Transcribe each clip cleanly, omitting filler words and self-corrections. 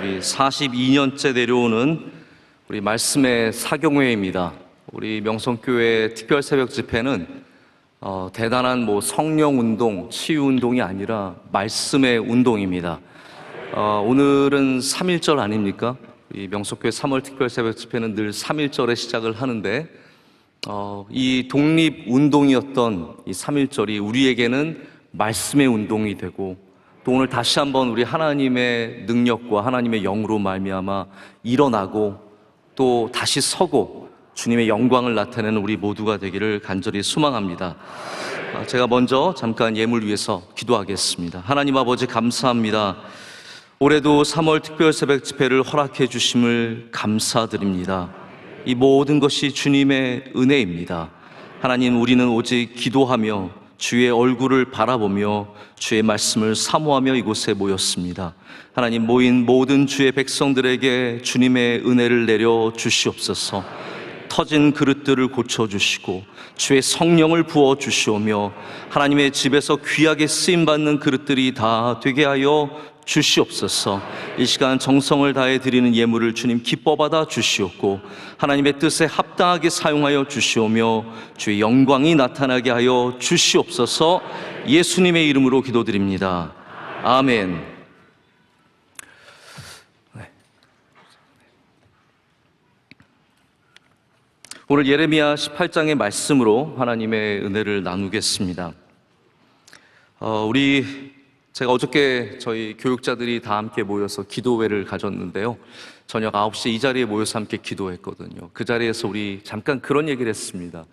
우리 42년째 내려오는 우리 말씀의 사경회입니다. 우리 명성교회 특별 새벽 집회는 대단한 성령 운동, 치유 운동이 아니라 말씀의 운동입니다. 오늘은 3.1절 아닙니까? 이 명성교회 3월 특별 새벽 집회는 늘 3.1절에 시작을 하는데 이 독립 운동이었던 이 3.1절이 우리에게는 말씀의 운동이 되고, 또 오늘 다시 한번 우리 하나님의 능력과 하나님의 영으로 말미암아 일어나고 또 다시 서고 주님의 영광을 나타내는 우리 모두가 되기를 간절히 소망합니다. 제가 먼저 잠깐 예물 위해서 기도하겠습니다. 하나님 아버지, 감사합니다. 올해도 3월 특별 새벽 집회를 허락해 주심을 감사드립니다. 이 모든 것이 주님의 은혜입니다. 하나님, 우리는 오직 기도하며 주의 얼굴을 바라보며 주의 말씀을 사모하며 이곳에 모였습니다. 하나님, 모인 모든 주의 백성들에게 주님의 은혜를 내려 주시옵소서. 터진 그릇들을 고쳐주시고 주의 성령을 부어주시오며 하나님의 집에서 귀하게 쓰임받는 그릇들이 다 되게 하여 주시옵소서. 이 시간 정성을 다해 드리는 예물을 주님 기뻐 받아 주시옵고 하나님의 뜻에 합당하게 사용하여 주시오며 주의 영광이 나타나게 하여 주시옵소서. 예수님의 이름으로 기도드립니다. 아멘. 오늘 예레미야 18장의 말씀으로 하나님의 은혜를 나누겠습니다. 제가 어저께 저희 교육자들이 다 함께 모여서 기도회를 가졌는데요, 저녁 9시에 이 자리에 모여서 함께 기도했거든요. 그 자리에서 우리 잠깐 그런 얘기를 했습니다.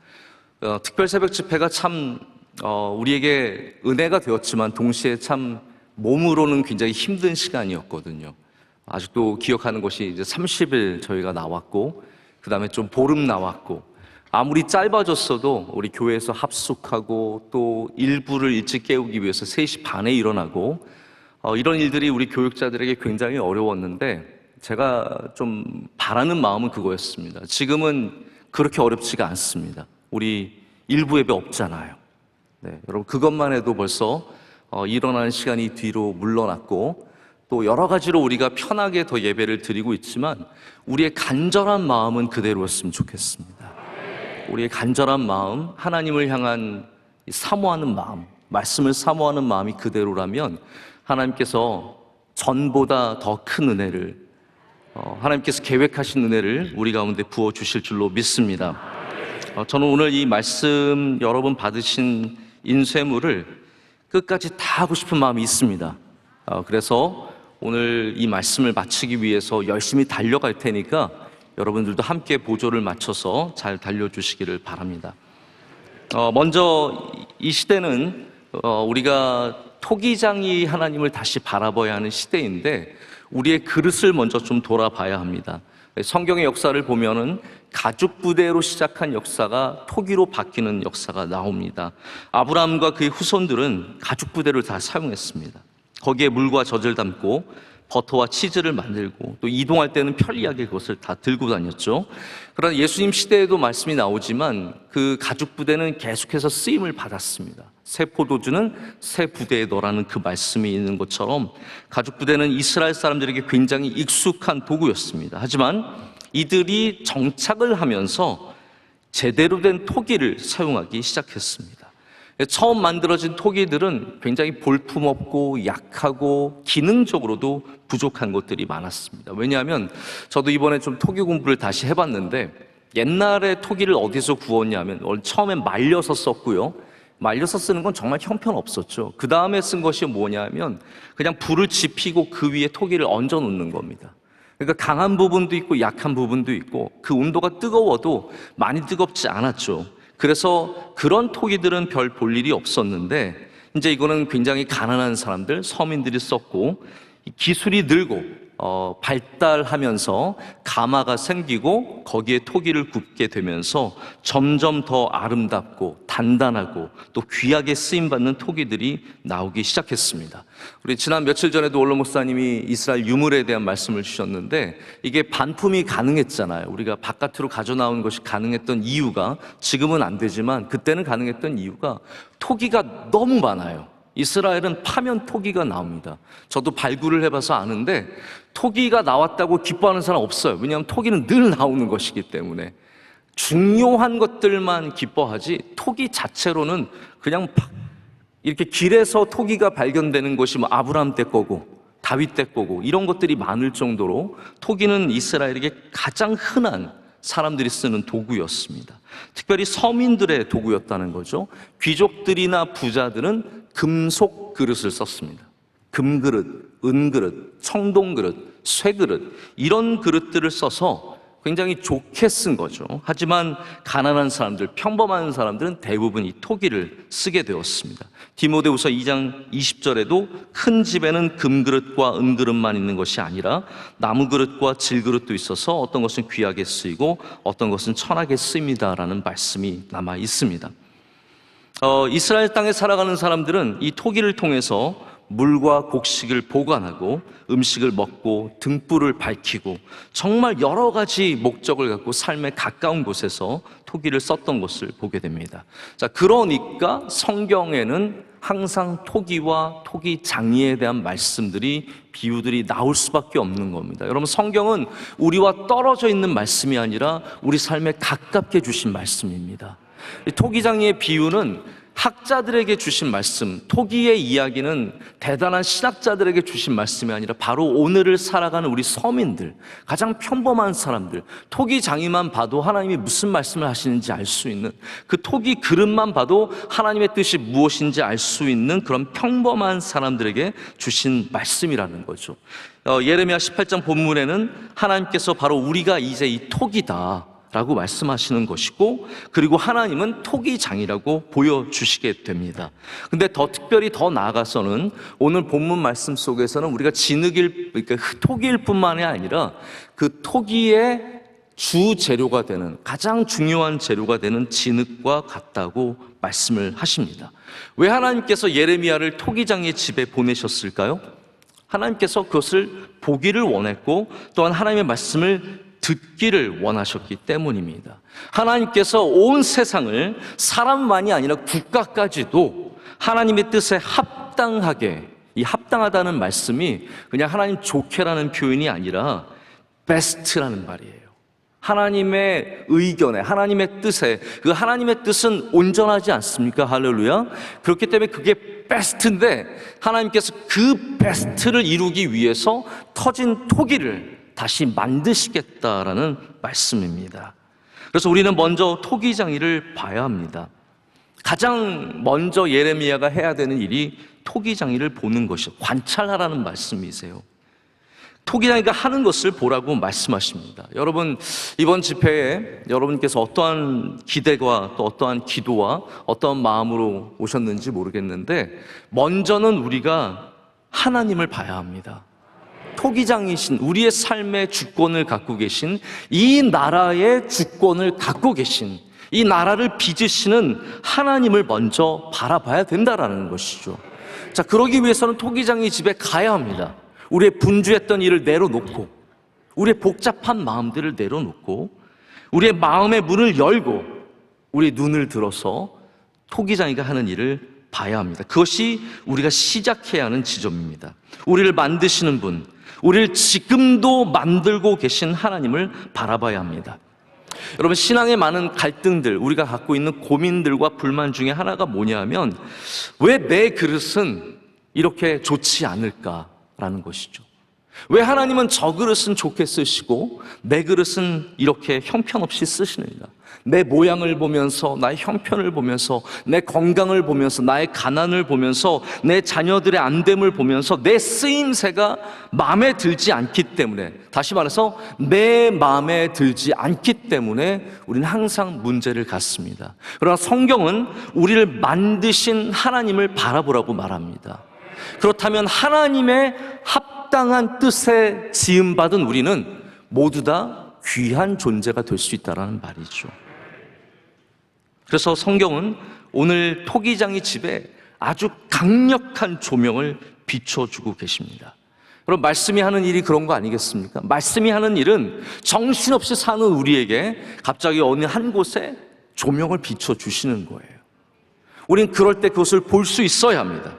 특별 새벽 집회가 참 우리에게 은혜가 되었지만 동시에 참 몸으로는 굉장히 힘든 시간이었거든요. 아직도 기억하는 것이 이제 30일 저희가 나왔고, 그 다음에 좀 보름 나왔고, 아무리 짧아졌어도 우리 교회에서 합숙하고 또 일부를 일찍 깨우기 위해서 3시 반에 일어나고, 이런 일들이 우리 교육자들에게 굉장히 어려웠는데, 제가 좀 바라는 마음은 그거였습니다. 지금은 그렇게 어렵지가 않습니다. 우리 일부 예배 없잖아요. 네, 여러분, 그것만 해도 벌써 일어나는 시간이 뒤로 물러났고, 또 여러 가지로 우리가 편하게 더 예배를 드리고 있지만 우리의 간절한 마음은 그대로였으면 좋겠습니다. 우리의 간절한 마음, 하나님을 향한 사모하는 마음, 말씀을 사모하는 마음이 그대로라면 하나님께서 전보다 더 큰 은혜를, 하나님께서 계획하신 은혜를 우리 가운데 부어주실 줄로 믿습니다. 저는 오늘 이 말씀 여러분 받으신 인쇄물을 끝까지 다 하고 싶은 마음이 있습니다. 그래서 오늘 이 말씀을 마치기 위해서 열심히 달려갈 테니까 여러분들도 함께 보조를 맞춰서 잘 달려주시기를 바랍니다. 먼저 이 시대는 우리가 토기장이 하나님을 다시 바라봐야 하는 시대인데, 우리의 그릇을 먼저 좀 돌아봐야 합니다. 성경의 역사를 보면은 가죽 부대로 시작한 역사가 토기로 바뀌는 역사가 나옵니다. 아브라함과 그의 후손들은 가죽 부대를 다 사용했습니다. 거기에 물과 젖을 담고 버터와 치즈를 만들고 또 이동할 때는 편리하게 그것을 다 들고 다녔죠. 그러나 예수님 시대에도 말씀이 나오지만 그 가죽 부대는 계속해서 쓰임을 받았습니다. 새 포도주는 새 부대에 넣으라는 그 말씀이 있는 것처럼 가죽 부대는 이스라엘 사람들에게 굉장히 익숙한 도구였습니다. 하지만 이들이 정착을 하면서 제대로 된 토기를 사용하기 시작했습니다. 처음 만들어진 토기들은 굉장히 볼품없고 약하고 기능적으로도 부족한 것들이 많았습니다. 왜냐하면 저도 이번에 좀 토기 공부를 다시 해봤는데, 옛날에 토기를 어디서 구웠냐면 처음엔 말려서 썼고요. 말려서 쓰는 건 정말 형편없었죠. 그 다음에 쓴 것이 뭐냐면 그냥 불을 지피고 그 위에 토기를 얹어 놓는 겁니다. 그러니까 강한 부분도 있고 약한 부분도 있고, 그 온도가 뜨거워도 많이 뜨겁지 않았죠. 그래서 그런 토기들은 별 볼 일이 없었는데, 이제 이거는 굉장히 가난한 사람들, 서민들이 썼고, 기술이 늘고 발달하면서 가마가 생기고 거기에 토기를 굽게 되면서 점점 더 아름답고 단단하고 또 귀하게 쓰임받는 토기들이 나오기 시작했습니다. 우리 지난 며칠 전에도 원로 목사님이 이스라엘 유물에 대한 말씀을 주셨는데, 이게 반품이 가능했잖아요. 우리가 바깥으로 가져나온 것이 가능했던 이유가, 지금은 안 되지만 그때는 가능했던 이유가 토기가 너무 많아요. 이스라엘은 파면 토기가 나옵니다. 저도 발굴을 해봐서 아는데 토기가 나왔다고 기뻐하는 사람 없어요. 왜냐하면 토기는 늘 나오는 것이기 때문에. 중요한 것들만 기뻐하지 토기 자체로는 그냥 이렇게 길에서 토기가 발견되는 것이 뭐 아브라함 때 거고 다윗 때 거고 이런 것들이 많을 정도로 토기는 이스라엘에게 가장 흔한 사람들이 쓰는 도구였습니다. 특별히 서민들의 도구였다는 거죠. 귀족들이나 부자들은 금속 그릇을 썼습니다. 금그릇, 은그릇, 청동그릇, 쇠그릇 이런 그릇들을 써서 굉장히 좋게 쓴 거죠. 하지만 가난한 사람들, 평범한 사람들은 대부분 이 토기를 쓰게 되었습니다. 디모데후서 2장 20절에도 큰 집에는 금그릇과 은그릇만 있는 것이 아니라 나무그릇과 질그릇도 있어서 어떤 것은 귀하게 쓰이고 어떤 것은 천하게 쓰입니다라는 말씀이 남아 있습니다. 이스라엘 땅에 살아가는 사람들은 이 토기를 통해서 물과 곡식을 보관하고 음식을 먹고 등불을 밝히고 정말 여러 가지 목적을 갖고 삶에 가까운 곳에서 토기를 썼던 것을 보게 됩니다. 자, 그러니까 성경에는 항상 토기와 토기 장리에 대한 말씀들이 비유들이 나올 수밖에 없는 겁니다. 여러분, 성경은 우리와 떨어져 있는 말씀이 아니라 우리 삶에 가깝게 주신 말씀입니다. 토기 장리의 비유는 학자들에게 주신 말씀, 토기의 이야기는 대단한 신학자들에게 주신 말씀이 아니라 바로 오늘을 살아가는 우리 서민들, 가장 평범한 사람들, 토기 장이만 봐도 하나님이 무슨 말씀을 하시는지 알 수 있는, 그 토기 그릇만 봐도 하나님의 뜻이 무엇인지 알 수 있는 그런 평범한 사람들에게 주신 말씀이라는 거죠. 예레미야 18장 본문에는 하나님께서 바로 우리가 이제 이 토기다 라고 말씀하시는 것이고, 그리고 하나님은 토기장이라고 보여주시게 됩니다. 근데 더 특별히 더 나아가서는 오늘 본문 말씀 속에서는 우리가 그러니까 토기일 뿐만이 아니라 그 토기의 주 재료가 되는, 가장 중요한 재료가 되는 진흙과 같다고 말씀을 하십니다. 왜 하나님께서 예레미야를 토기장의 집에 보내셨을까요? 하나님께서 그것을 보기를 원했고 또한 하나님의 말씀을 듣기를 원하셨기 때문입니다. 하나님께서 온 세상을 사람만이 아니라 국가까지도 하나님의 뜻에 합당하게, 이 합당하다는 말씀이 그냥 하나님 좋게라는 표현이 아니라 베스트라는 말이에요. 하나님의 의견에, 하나님의 뜻에, 그 하나님의 뜻은 온전하지 않습니까? 할렐루야. 그렇기 때문에 그게 베스트인데 하나님께서 그 베스트를 이루기 위해서 터진 토기를 다시 만드시겠다라는 말씀입니다. 그래서 우리는 먼저 토기장이를 봐야 합니다. 가장 먼저 예레미야가 해야 되는 일이 토기장이를 보는 것이요, 관찰하라는 말씀이세요. 토기장이가 하는 것을 보라고 말씀하십니다. 여러분, 이번 집회에 여러분께서 어떠한 기대와 또 어떠한 기도와 어떠한 마음으로 오셨는지 모르겠는데, 먼저는 우리가 하나님을 봐야 합니다. 토기장이신, 우리의 삶의 주권을 갖고 계신, 이 나라의 주권을 갖고 계신, 이 나라를 빚으시는 하나님을 먼저 바라봐야 된다라는 것이죠. 자, 그러기 위해서는 토기장이 집에 가야 합니다. 우리의 분주했던 일을 내려놓고, 우리의 복잡한 마음들을 내려놓고, 우리의 마음의 문을 열고 우리의 눈을 들어서 토기장이가 하는 일을 봐야 합니다. 그것이 우리가 시작해야 하는 지점입니다. 우리를 만드시는 분, 우리를 지금도 만들고 계신 하나님을 바라봐야 합니다. 여러분, 신앙의 많은 갈등들, 우리가 갖고 있는 고민들과 불만 중에 하나가 뭐냐면, 왜 내 그릇은 이렇게 좋지 않을까라는 것이죠. 왜 하나님은 저 그릇은 좋게 쓰시고 내 그릇은 이렇게 형편없이 쓰시는가? 내 모양을 보면서, 나의 형편을 보면서, 내 건강을 보면서, 나의 가난을 보면서, 내 자녀들의 안됨을 보면서 내 쓰임새가 마음에 들지 않기 때문에, 다시 말해서 내 마음에 들지 않기 때문에 우리는 항상 문제를 갖습니다. 그러나 성경은 우리를 만드신 하나님을 바라보라고 말합니다. 그렇다면 하나님의 합당한 뜻에 지음받은 우리는 모두 다 귀한 존재가 될 수 있다는 말이죠. 그래서 성경은 오늘 토기장이 집에 아주 강력한 조명을 비춰주고 계십니다. 여러분, 말씀이 하는 일이 그런 거 아니겠습니까? 말씀이 하는 일은 정신없이 사는 우리에게 갑자기 어느 한 곳에 조명을 비춰주시는 거예요. 우린 그럴 때 그것을 볼 수 있어야 합니다.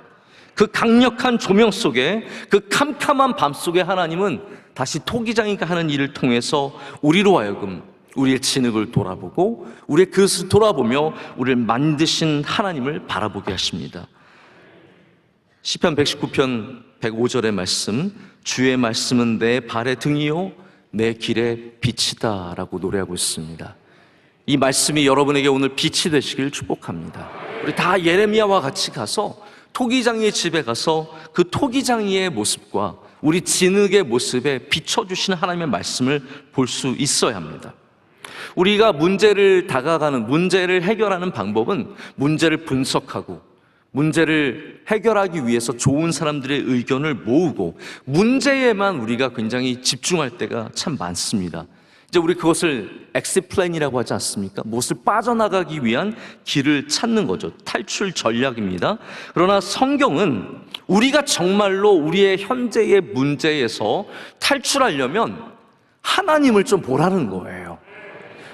그 강력한 조명 속에, 그 캄캄한 밤 속에 하나님은 다시 토기장이가 하는 일을 통해서 우리로 하여금 우리의 진흙을 돌아보고 우리의 그릇을 돌아보며 우리를 만드신 하나님을 바라보게 하십니다. 시편 119편 105절의 말씀, 주의 말씀은 내 발의 등이요 내 길의 빛이다 라고 노래하고 있습니다. 이 말씀이 여러분에게 오늘 빛이 되시길 축복합니다. 우리 다 예레미야와 같이 가서 토기장이의 집에 가서 그 토기장이의 모습과 우리 진흙의 모습에 비춰주시는 하나님의 말씀을 볼 수 있어야 합니다. 우리가 문제를 해결하는 방법은 문제를 분석하고 문제를 해결하기 위해서 좋은 사람들의 의견을 모으고 문제에만 우리가 굉장히 집중할 때가 참 많습니다. 이제 우리 그것을 엑sit 플랜이라고 하지 않습니까? 무엇을 빠져나가기 위한 길을 찾는 거죠. 탈출 전략입니다. 그러나 성경은 우리가 정말로 우리의 현재의 문제에서 탈출하려면 하나님을 좀 보라는 거예요.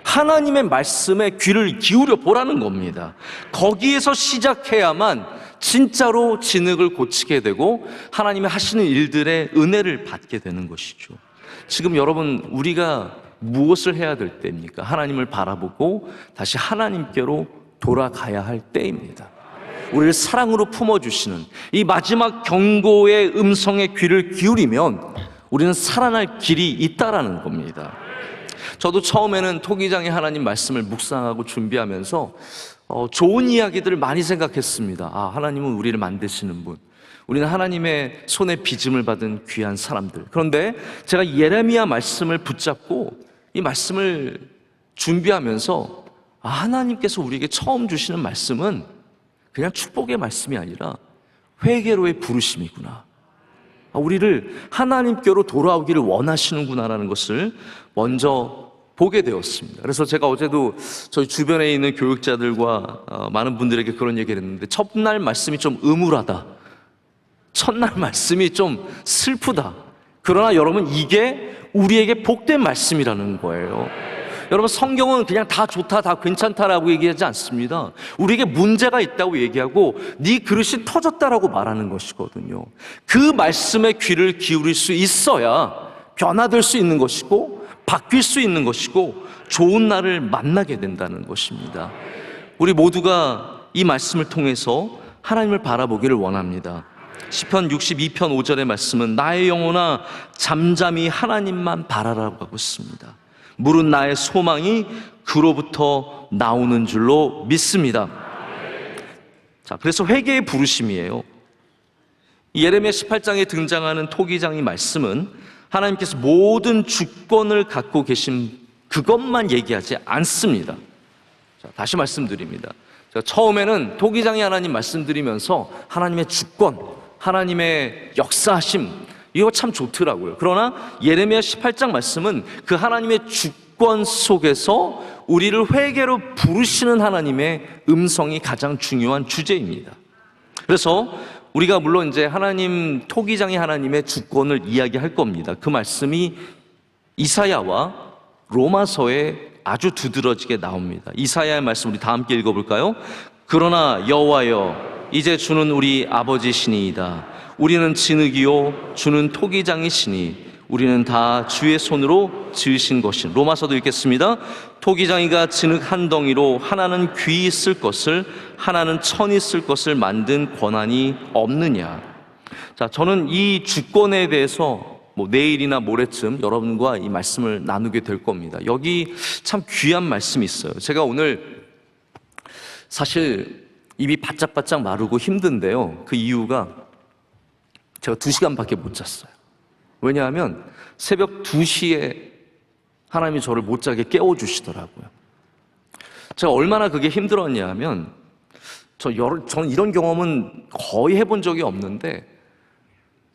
하나님의 말씀에 귀를 기울여 보라는 겁니다. 거기에서 시작해야만 진짜로 진흙을 고치게 되고 하나님이 하시는 일들의 은혜를 받게 되는 것이죠. 지금 여러분, 우리가 무엇을 해야 될 때입니까? 하나님을 바라보고 다시 하나님께로 돌아가야 할 때입니다. 우리를 사랑으로 품어주시는 이 마지막 경고의 음성에 귀를 기울이면 우리는 살아날 길이 있다라는 겁니다. 저도 처음에는 토기장의 하나님 말씀을 묵상하고 준비하면서 좋은 이야기들을 많이 생각했습니다. 하나님은 우리를 만드시는 분, 우리는 하나님의 손에 빚음을 받은 귀한 사람들. 그런데 제가 예레미야 말씀을 붙잡고 이 말씀을 준비하면서 하나님께서 우리에게 처음 주시는 말씀은 그냥 축복의 말씀이 아니라 회개로의 부르심이구나, 우리를 하나님께로 돌아오기를 원하시는구나라는 것을 먼저 보게 되었습니다. 그래서 제가 어제도 저희 주변에 있는 교육자들과 많은 분들에게 그런 얘기를 했는데, 첫날 말씀이 좀 음울하다, 첫날 말씀이 좀 슬프다. 그러나 여러분, 이게 우리에게 복된 말씀이라는 거예요. 여러분, 성경은 그냥 다 좋다, 다 괜찮다라고 얘기하지 않습니다. 우리에게 문제가 있다고 얘기하고 네 그릇이 터졌다라고 말하는 것이거든요. 그 말씀에 귀를 기울일 수 있어야 변화될 수 있는 것이고 바뀔 수 있는 것이고 좋은 날을 만나게 된다는 것입니다. 우리 모두가 이 말씀을 통해서 하나님을 바라보기를 원합니다. 시편 62편 5절의 말씀은 나의 영혼아 잠잠히 하나님만 바라라고 하고 있습니다. 물은 나의 소망이 그로부터 나오는 줄로 믿습니다. 자, 그래서 회개의 부르심이에요. 예레미야 18장에 등장하는 토기장의 말씀은 하나님께서 모든 주권을 갖고 계신 그것만 얘기하지 않습니다. 자, 다시 말씀드립니다. 제가 처음에는 토기장의 하나님 말씀드리면서 하나님의 주권, 하나님의 역사하심, 이거 참 좋더라고요. 그러나 예레미야 18장 말씀은 그 하나님의 주권 속에서 우리를 회개로 부르시는 하나님의 음성이 가장 중요한 주제입니다. 그래서 우리가 물론 이제 하나님, 토기장의 하나님의 주권을 이야기할 겁니다. 그 말씀이 이사야와 로마서에 아주 두드러지게 나옵니다. 이사야의 말씀 우리 다 함께 읽어볼까요? 그러나 여호와여, 이제 주는 우리 아버지시니이다. 우리는 진흙이요 주는 토기장이시니 우리는 다 주의 손으로 지으신 것이니. 로마서도 읽겠습니다. 토기장이가 진흙 한 덩이로 하나는 귀 있을 것을 하나는 천 있을 것을 만든 권한이 없느냐. 자, 저는 이 주권에 대해서 내일이나 모레쯤 여러분과 이 말씀을 나누게 될 겁니다. 여기 참 귀한 말씀이 있어요. 제가 오늘 사실 입이 바짝바짝 마르고 힘든데요, 그 이유가 제가 2시간밖에 못 잤어요. 왜냐하면 새벽 2시에 하나님이 저를 못 자게 깨워주시더라고요. 제가 얼마나 그게 힘들었냐 하면 저는 이런 경험은 거의 해본 적이 없는데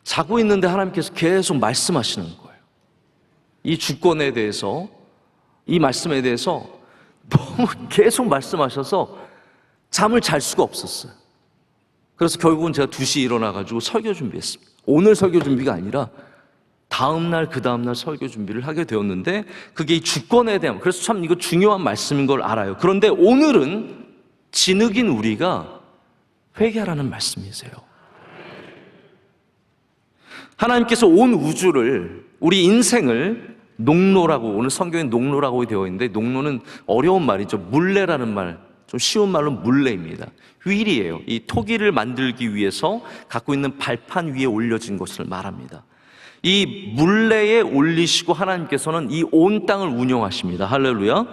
자고 있는데 하나님께서 계속 말씀하시는 거예요. 이 주권에 대해서, 이 말씀에 대해서 너무 계속 말씀하셔서 잠을 잘 수가 없었어요. 그래서 결국은 제가 2시에 일어나가지고 설교 준비했습니다. 오늘 설교 준비가 아니라 다음날, 그 다음날 설교 준비를 하게 되었는데 그게 이 주권에 대한, 그래서 참 이거 중요한 말씀인 걸 알아요. 그런데 오늘은 진흙인 우리가 회개하라는 말씀이세요. 하나님께서 온 우주를, 우리 인생을 농로라고, 오늘 성경에 농로라고 되어 있는데, 농로는 어려운 말이죠. 물레라는 말, 좀 쉬운 말로 물레입니다. 휠이에요. 이 토기를 만들기 위해서 갖고 있는 발판 위에 올려진 것을 말합니다. 이 물레에 올리시고 하나님께서는 이 온 땅을 운영하십니다. 할렐루야.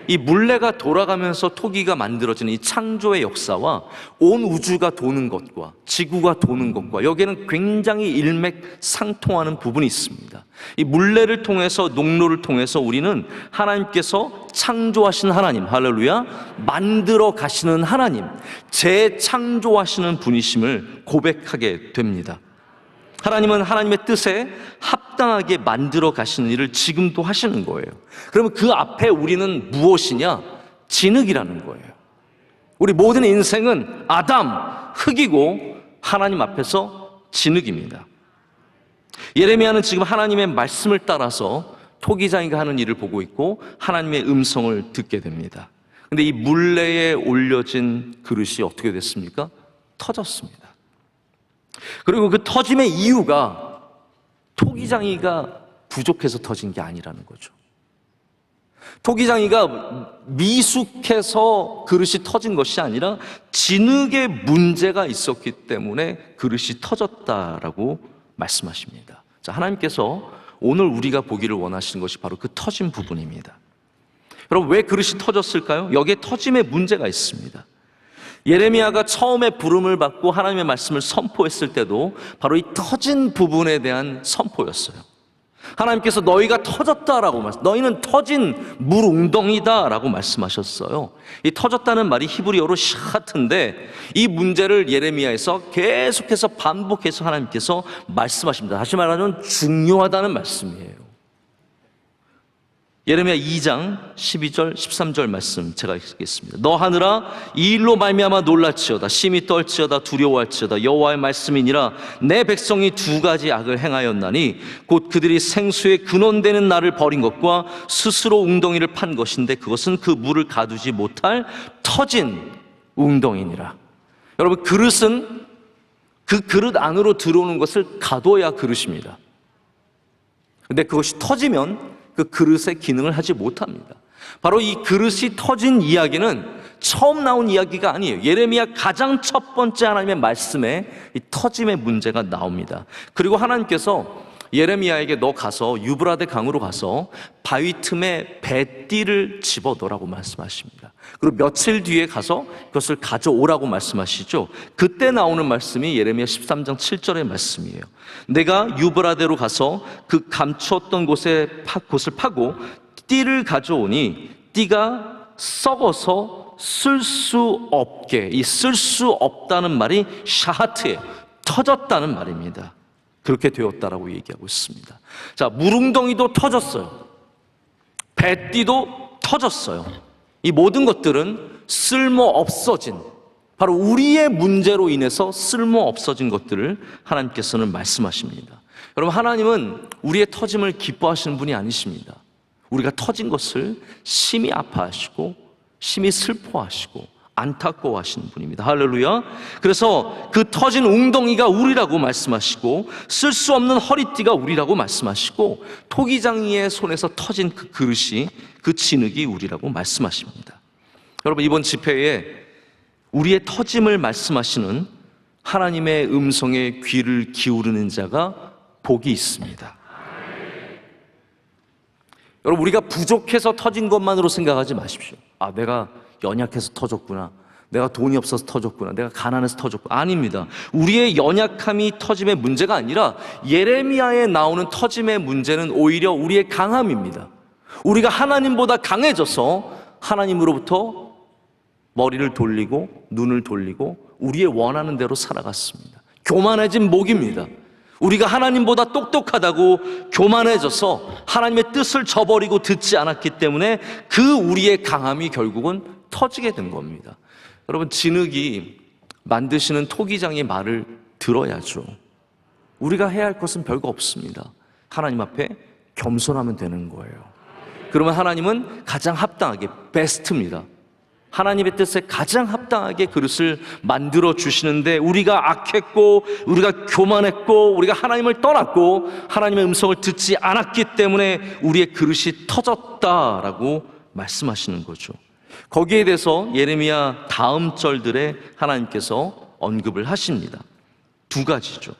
이 물레가 돌아가면서 토기가 만들어지는 이 창조의 역사와 온 우주가 도는 것과 지구가 도는 것과 여기에는 굉장히 일맥상통하는 부분이 있습니다. 이 물레를 통해서, 농로를 통해서 우리는 하나님께서 창조하신 하나님, 할렐루야, 만들어 가시는 하나님, 재창조하시는 분이심을 고백하게 됩니다. 하나님은 하나님의 뜻에 합당하게 만들어 가시는 일을 지금도 하시는 거예요. 그러면 그 앞에 우리는 무엇이냐? 진흙이라는 거예요. 우리 모든 인생은 아담, 흙이고 하나님 앞에서 진흙입니다. 예레미야는 지금 하나님의 말씀을 따라서 토기장이가 하는 일을 보고 있고 하나님의 음성을 듣게 됩니다. 근데 이 물레에 올려진 그릇이 어떻게 됐습니까? 터졌습니다. 그리고 그 터짐의 이유가 토기장이가 부족해서 터진 게 아니라는 거죠. 토기장이가 미숙해서 그릇이 터진 것이 아니라 진흙의 문제가 있었기 때문에 그릇이 터졌다라고 말씀하십니다. 자, 하나님께서 오늘 우리가 보기를 원하시는 것이 바로 그 터진 부분입니다. 여러분, 왜 그릇이 터졌을까요? 여기에 터짐의 문제가 있습니다. 예레미야가 처음에 부름을 받고 하나님의 말씀을 선포했을 때도 바로 이 터진 부분에 대한 선포였어요. 하나님께서 너희가 터졌다라고 너희는 터진 물웅덩이다라고 말씀하셨어요. 이 터졌다는 말이 히브리어로 샤하트인데 이 문제를 예레미야에서 계속해서 반복해서 하나님께서 말씀하십니다. 다시 말하면 중요하다는 말씀이에요. 예레미야 2장 12절 13절 말씀 제가 읽겠습니다. 너 하늘아 이 일로 말미암아 놀랄지어다. 심히 떨지어다. 두려워할지어다. 여호와의 말씀이니라. 내 백성이 두 가지 악을 행하였나니 곧 그들이 생수의 근원되는 나를 버린 것과 스스로 웅덩이를 판 것인데 그것은 그 물을 가두지 못할 터진 웅덩이니라. 여러분, 그릇은 그 그릇 안으로 들어오는 것을 가둬야 그릇입니다. 근데 그것이 터지면 그 그릇의 기능을 하지 못합니다. 바로 이 그릇이 터진 이야기는 처음 나온 이야기가 아니에요. 예레미야 가장 첫 번째 하나님의 말씀에 이 터짐의 문제가 나옵니다. 그리고 하나님께서 예레미야에게 너 가서 유브라데 강으로 가서 바위 틈에 배띠를 집어넣으라고 말씀하십니다. 그리고 며칠 뒤에 가서 그것을 가져오라고 말씀하시죠. 그때 나오는 말씀이 예레미야 13장 7절의 말씀이에요. 내가 유브라데로 가서 그 감추었던 곳을 파고 띠를 가져오니 띠가 썩어서 쓸 수 없게, 이 쓸 수 없다는 말이 샤하트예요. 터졌다는 말입니다. 그렇게 되었다라고 얘기하고 있습니다. 자, 물웅덩이도 터졌어요. 배띠도 터졌어요. 이 모든 것들은 쓸모 없어진, 바로 우리의 문제로 인해서 쓸모 없어진 것들을 하나님께서는 말씀하십니다. 여러분, 하나님은 우리의 터짐을 기뻐하시는 분이 아니십니다. 우리가 터진 것을 심히 아파하시고 심히 슬퍼하시고 안타까워하시는 분입니다. 할렐루야. 그래서 그 터진 웅덩이가 우리라고 말씀하시고 쓸 수 없는 허리띠가 우리라고 말씀하시고 토기장이의 손에서 터진 그 그릇이, 그 진흙이 우리라고 말씀하십니다. 여러분, 이번 집회에 우리의 터짐을 말씀하시는 하나님의 음성에 귀를 기울이는 자가 복이 있습니다. 여러분, 우리가 부족해서 터진 것만으로 생각하지 마십시오. 아, 내가 연약해서 터졌구나. 내가 돈이 없어서 터졌구나. 내가 가난해서 터졌구나. 아닙니다. 우리의 연약함이 터짐의 문제가 아니라 예레미야에 나오는 터짐의 문제는 오히려 우리의 강함입니다. 우리가 하나님보다 강해져서 하나님으로부터 머리를 돌리고 눈을 돌리고 우리의 원하는 대로 살아갔습니다. 교만해진 목입니다. 우리가 하나님보다 똑똑하다고 교만해져서 하나님의 뜻을 저버리고 듣지 않았기 때문에 그 우리의 강함이 결국은 터지게 된 겁니다. 여러분, 진흙이 만드시는 토기장의 말을 들어야죠. 우리가 해야 할 것은 별거 없습니다. 하나님 앞에 겸손하면 되는 거예요. 그러면 하나님은 가장 합당하게 베스트입니다. 하나님의 뜻에 가장 합당하게 그릇을 만들어 주시는데, 우리가 악했고 우리가 교만했고 우리가 하나님을 떠났고 하나님의 음성을 듣지 않았기 때문에 우리의 그릇이 터졌다라고 말씀하시는 거죠. 거기에 대해서 예레미야 다음 절들에 하나님께서 언급을 하십니다. 두 가지죠.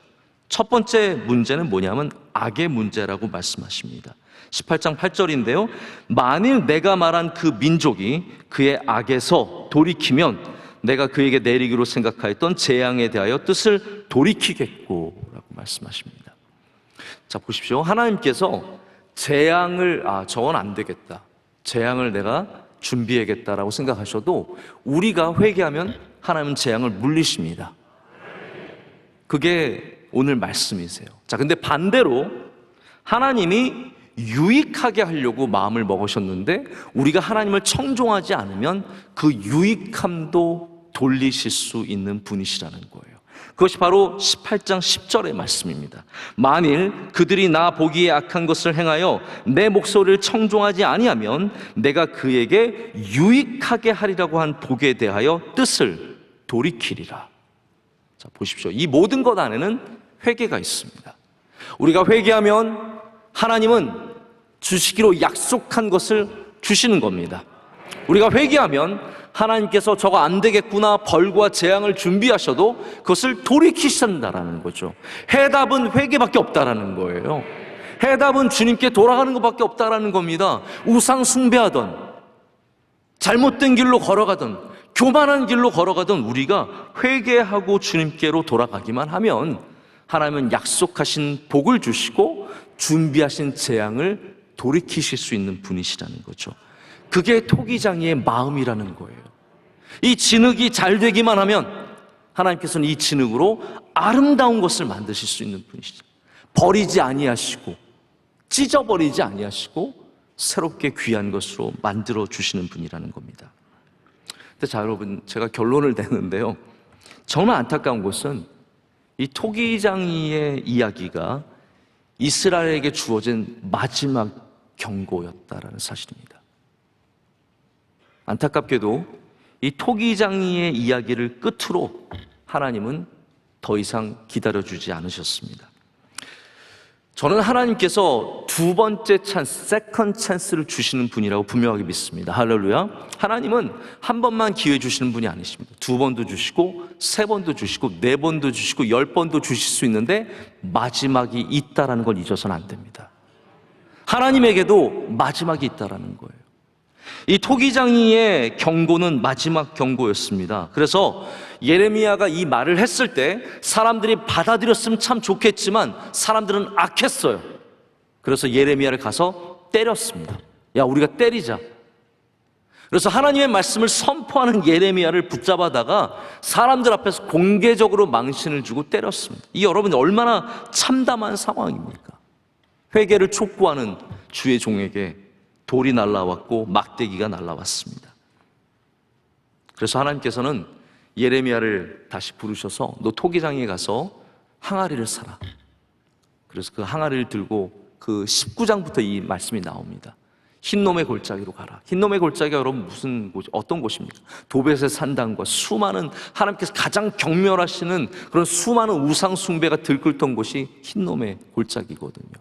첫 번째 문제는 뭐냐면 악의 문제라고 말씀하십니다. 18장 8절인데요. 만일 내가 말한 그 민족이 그의 악에서 돌이키면 내가 그에게 내리기로 생각하였던 재앙에 대하여 뜻을 돌이키겠고 라고 말씀하십니다. 자, 보십시오. 하나님께서 재앙을 저건 안 되겠다, 재앙을 내가 준비해야겠다라고 생각하셔도 우리가 회개하면 하나님은 재앙을 물리십니다. 그게 오늘 말씀이세요. 자, 근데 반대로 하나님이 유익하게 하려고 마음을 먹으셨는데 우리가 하나님을 청종하지 않으면 그 유익함도 돌리실 수 있는 분이시라는 거예요. 그것이 바로 18장 10절의 말씀입니다. 만일 그들이 나 보기에 악한 것을 행하여 내 목소리를 청종하지 아니하면 내가 그에게 유익하게 하리라고 한 복에 대하여 뜻을 돌이키리라. 자, 보십시오. 이 모든 것 안에는 회개가 있습니다. 우리가 회개하면 하나님은 주시기로 약속한 것을 주시는 겁니다. 우리가 회개하면 하나님께서 저거 안 되겠구나, 벌과 재앙을 준비하셔도 그것을 돌이키신다라는 거죠. 해답은 회개밖에 없다라는 거예요. 해답은 주님께 돌아가는 것밖에 없다라는 겁니다. 우상 숭배하던, 잘못된 길로 걸어가던, 교만한 길로 걸어가던 우리가 회개하고 주님께로 돌아가기만 하면 하나님은 약속하신 복을 주시고 준비하신 재앙을 돌이키실 수 있는 분이시라는 거죠. 그게 토기장이의 마음이라는 거예요. 이 진흙이 잘 되기만 하면 하나님께서는 이 진흙으로 아름다운 것을 만드실 수 있는 분이시죠. 버리지 아니하시고 찢어버리지 아니하시고 새롭게 귀한 것으로 만들어 주시는 분이라는 겁니다. 근데 자, 여러분, 제가 결론을 내는데요, 정말 안타까운 것은 이 토기장이의 이야기가 이스라엘에게 주어진 마지막 경고였다라는 사실입니다. 안타깝게도 이 토기장이의 이야기를 끝으로 하나님은 더 이상 기다려주지 않으셨습니다. 저는 하나님께서 두 번째 찬스, 세컨드 찬스를 주시는 분이라고 분명하게 믿습니다. 할렐루야. 하나님은 한 번만 기회 주시는 분이 아니십니다. 두 번도 주시고, 세 번도 주시고, 네 번도 주시고, 10번도 주실 수 있는데 마지막이 있다라는 걸 잊어서는 안 됩니다. 하나님에게도 마지막이 있다라는 거예요. 이 토기장이의 경고는 마지막 경고였습니다. 그래서 예레미야가 이 말을 했을 때 사람들이 받아들였으면 참 좋겠지만 사람들은 악했어요. 그래서 예레미야를 가서 때렸습니다. 야, 우리가 때리자. 그래서 하나님의 말씀을 선포하는 예레미야를 붙잡아다가 사람들 앞에서 공개적으로 망신을 주고 때렸습니다. 이 여러분이 얼마나 참담한 상황입니까? 회개를 촉구하는 주의 종에게 돌이 날라왔고 막대기가 날라왔습니다. 그래서 하나님께서는 예레미야를 다시 부르셔서 너 토기장에 가서 항아리를 사라. 그래서 그 항아리를 들고 그 19장부터 이 말씀이 나옵니다. 흰놈의 골짜기로 가라. 흰놈의 골짜기가 여러분 무슨 곳, 어떤 곳입니까? 도벳의 산당과 수많은, 하나님께서 가장 경멸하시는 그런 수많은 우상 숭배가 들끓던 곳이 흰놈의 골짜기거든요.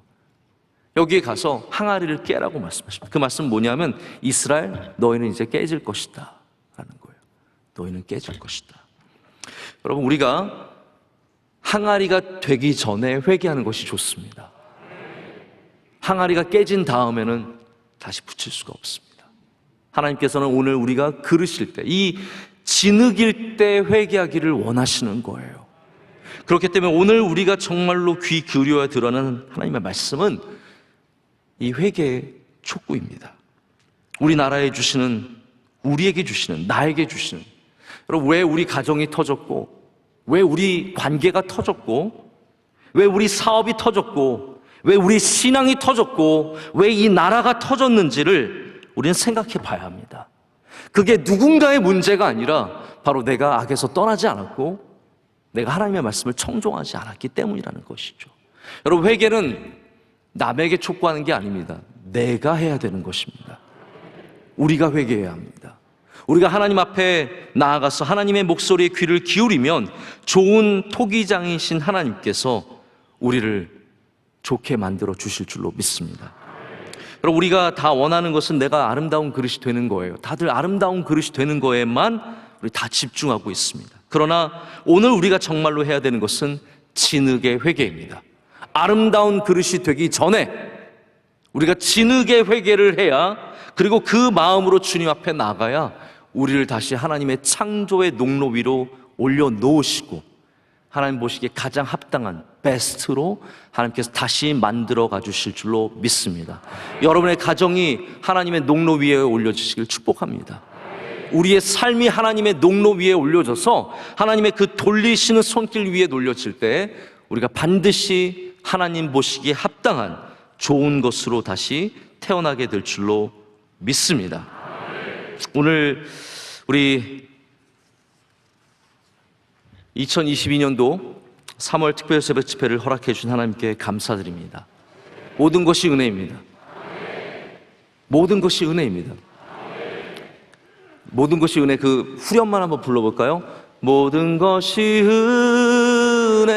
여기에 가서 항아리를 깨라고 말씀하십니다. 그 말씀은 뭐냐면 이스라엘, 너희는 이제 깨질 것이다 라는 거예요. 너희는 깨질 것이다. 여러분, 우리가 항아리가 되기 전에 회개하는 것이 좋습니다. 항아리가 깨진 다음에는 다시 붙일 수가 없습니다. 하나님께서는 오늘 우리가 그르실 때, 이 진흙일 때 회개하기를 원하시는 거예요. 그렇기 때문에 오늘 우리가 정말로 귀 기울여야 들어는 하나님의 말씀은 이 회개의 촉구입니다. 우리나라에 주시는, 우리에게 주시는, 나에게 주시는, 여러분, 왜 우리 가정이 터졌고, 왜 우리 관계가 터졌고, 왜 우리 사업이 터졌고, 왜 우리 신앙이 터졌고, 왜 이 나라가 터졌는지를 우리는 생각해 봐야 합니다. 그게 누군가의 문제가 아니라 바로 내가 악에서 떠나지 않았고 내가 하나님의 말씀을 청종하지 않았기 때문이라는 것이죠. 여러분, 회개는 남에게 촉구하는 게 아닙니다. 내가 해야 되는 것입니다. 우리가 회개해야 합니다. 우리가 하나님 앞에 나아가서 하나님의 목소리에 귀를 기울이면 좋은 토기장이신 하나님께서 우리를 좋게 만들어 주실 줄로 믿습니다. 여러분, 우리가 다 원하는 것은 내가 아름다운 그릇이 되는 거예요. 다들 아름다운 그릇이 되는 거에만 우리 다 집중하고 있습니다. 그러나 오늘 우리가 정말로 해야 되는 것은 진흙의 회개입니다. 아름다운 그릇이 되기 전에 우리가 진흙의 회개를 해야, 그리고 그 마음으로 주님 앞에 나가야 우리를 다시 하나님의 창조의 농로 위로 올려놓으시고 하나님 보시기에 가장 합당한 베스트로 하나님께서 다시 만들어 가주실 줄로 믿습니다. 여러분의 가정이 하나님의 농로 위에 올려주시길 축복합니다. 우리의 삶이 하나님의 농로 위에 올려져서 하나님의 그 돌리시는 손길 위에 올려질 때 우리가 반드시 하나님 보시기에 합당한 좋은 것으로 다시 태어나게 될 줄로 믿습니다. 오늘 우리 2022년도 3월 특별 새벽 집회를 허락해 주신 하나님께 감사드립니다. 모든 것이 은혜입니다. 모든 것이 은혜입니다. 모든 것이 은혜, 그 후렴만 한번 불러볼까요? 모든 것이 은혜,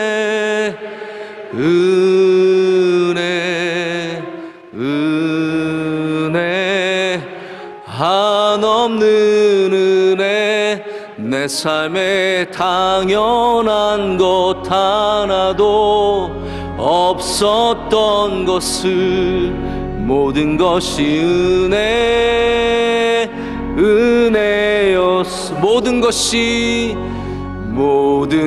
은혜, 은혜, 한없는 은혜, 내 삶에 당연한 것 하나도 없었던 것을 모든 것이 은혜, 은혜였어. 모든 것이 은혜,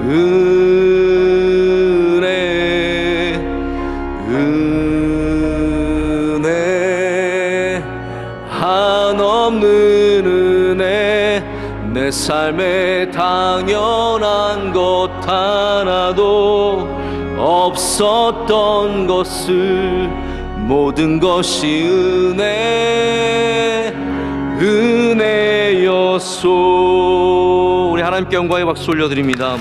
은혜, 은혜, 한없는 은혜, 내 삶에 당연한 것 하나도 없었던 것을 모든 것이 은혜, 은혜였소. 우리 하나님께 영광의 박수 올려드립니다.